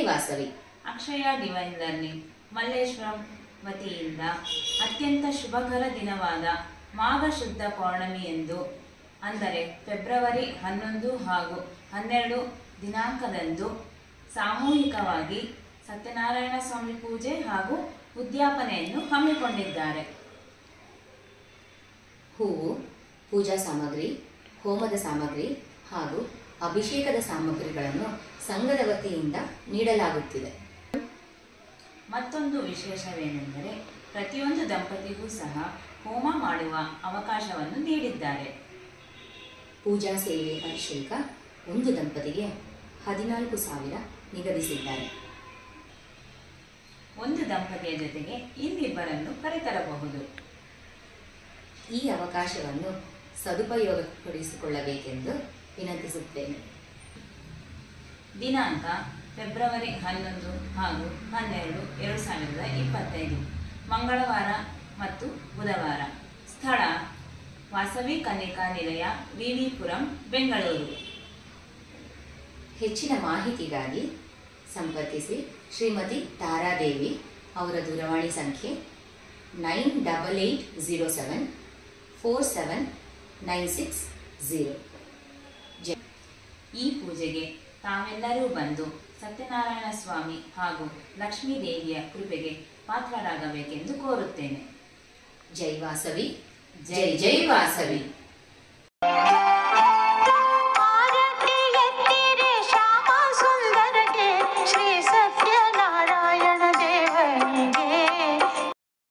ವಾಸವಿ. ಅಕ್ಷಯ divine learning Malleshwaram ವತಿಯಿಂದ ಅತ್ಯಂತ ಶುಭಕರ ದಿನವಾದ ಮಾಘ ಶುದ್ಧ ಪೌರ್ಣಮಿಯಂದು ಅಂದರೆ ಫೆಬ್ರವರಿ 11 ಹಾಗೂ 12 ದಿನಾಂಕದಂದು ಸಾಮೂಹಿಕವಾಗಿ ಸತ್ಯನಾರಾಯಣ ಸ್ವಾಮಿ ಪೂಜೆ ಹಾಗೂ ಉದ್ಯಾಪನೆಯನ್ನು ಹಮ್ಮಿಕೊಂಡಿದ್ದಾರೆ. ಹೂವು, ಪೂಜಾ ಸಾಮಗ್ರಿ, ಹೋಮದ ಸಾಮಗ್ರಿ ಹಾಗೂ ಅಭಿಷೇಕದ ಸಾಮಗ್ರಿಗಳನ್ನು ಸಂಘದ ವತಿಯಿಂದ ನೀಡಲಾಗುತ್ತಿದೆ. ಮತ್ತೊಂದು ವಿಶೇಷವೇನೆಂದರೆ ಪ್ರತಿಯೊಂದು ದಂಪತಿಗೂ ಸಹ ಹೋಮ ಮಾಡುವ ಅವಕಾಶವನ್ನು ನೀಡಿದ್ದಾರೆ. ಪೂಜಾ ಸೇವೆಯ ಶುಲ್ಕ ಒಂದು ದಂಪತಿಗೆ 14,000 ನಿಗದಿಸಿದ್ದಾರೆ. ಒಂದು ದಂಪತಿಯ ಜೊತೆಗೆ ಇನ್ನಿಬ್ಬರನ್ನು ಕರೆತರಬಹುದು. ಈ ಅವಕಾಶವನ್ನು ಸದುಪಯೋಗಪಡಿಸಿಕೊಳ್ಳಬೇಕೆಂದು ವಿನಂತಿಸುತ್ತೇನೆ. ದಿನಾಂಕ ಫೆಬ್ರವರಿ 11 ಹಾಗೂ 12, 2025 ಮಂಗಳವಾರ ಮತ್ತು ಬುಧವಾರ. ಸ್ಥಳ ವಾಸವಿ ಕನ್ನಿಕಾ ನಿಲಯ, ವಿ.ವಿ. ಪುರಂ, ಬೆಂಗಳೂರು. ಹೆಚ್ಚಿನ ಮಾಹಿತಿಗಾಗಿ ಸಂಪರ್ಕಿಸಿ ಶ್ರೀಮತಿ ತಾರಾದೇವಿ. ಅವರ ದೂರವಾಣಿ ಸಂಖ್ಯೆ 9807479660. ಈ ಪೂಜೆಗೆ ತಾವೆಲ್ಲರೂ ಬಂದು ಸತ್ಯನಾರಾಯಣ ಸ್ವಾಮಿ ಹಾಗೂ ಲಕ್ಷ್ಮೀ ದೇವಿಯ ಕೃಪೆಗೆ ಪಾತ್ರರಾಗಬೇಕೆಂದು ಕೋರುತ್ತೇನೆ. ಜೈ ವಾಸವಿ, ಜೈ ಜೈ ವಾಸವಿ.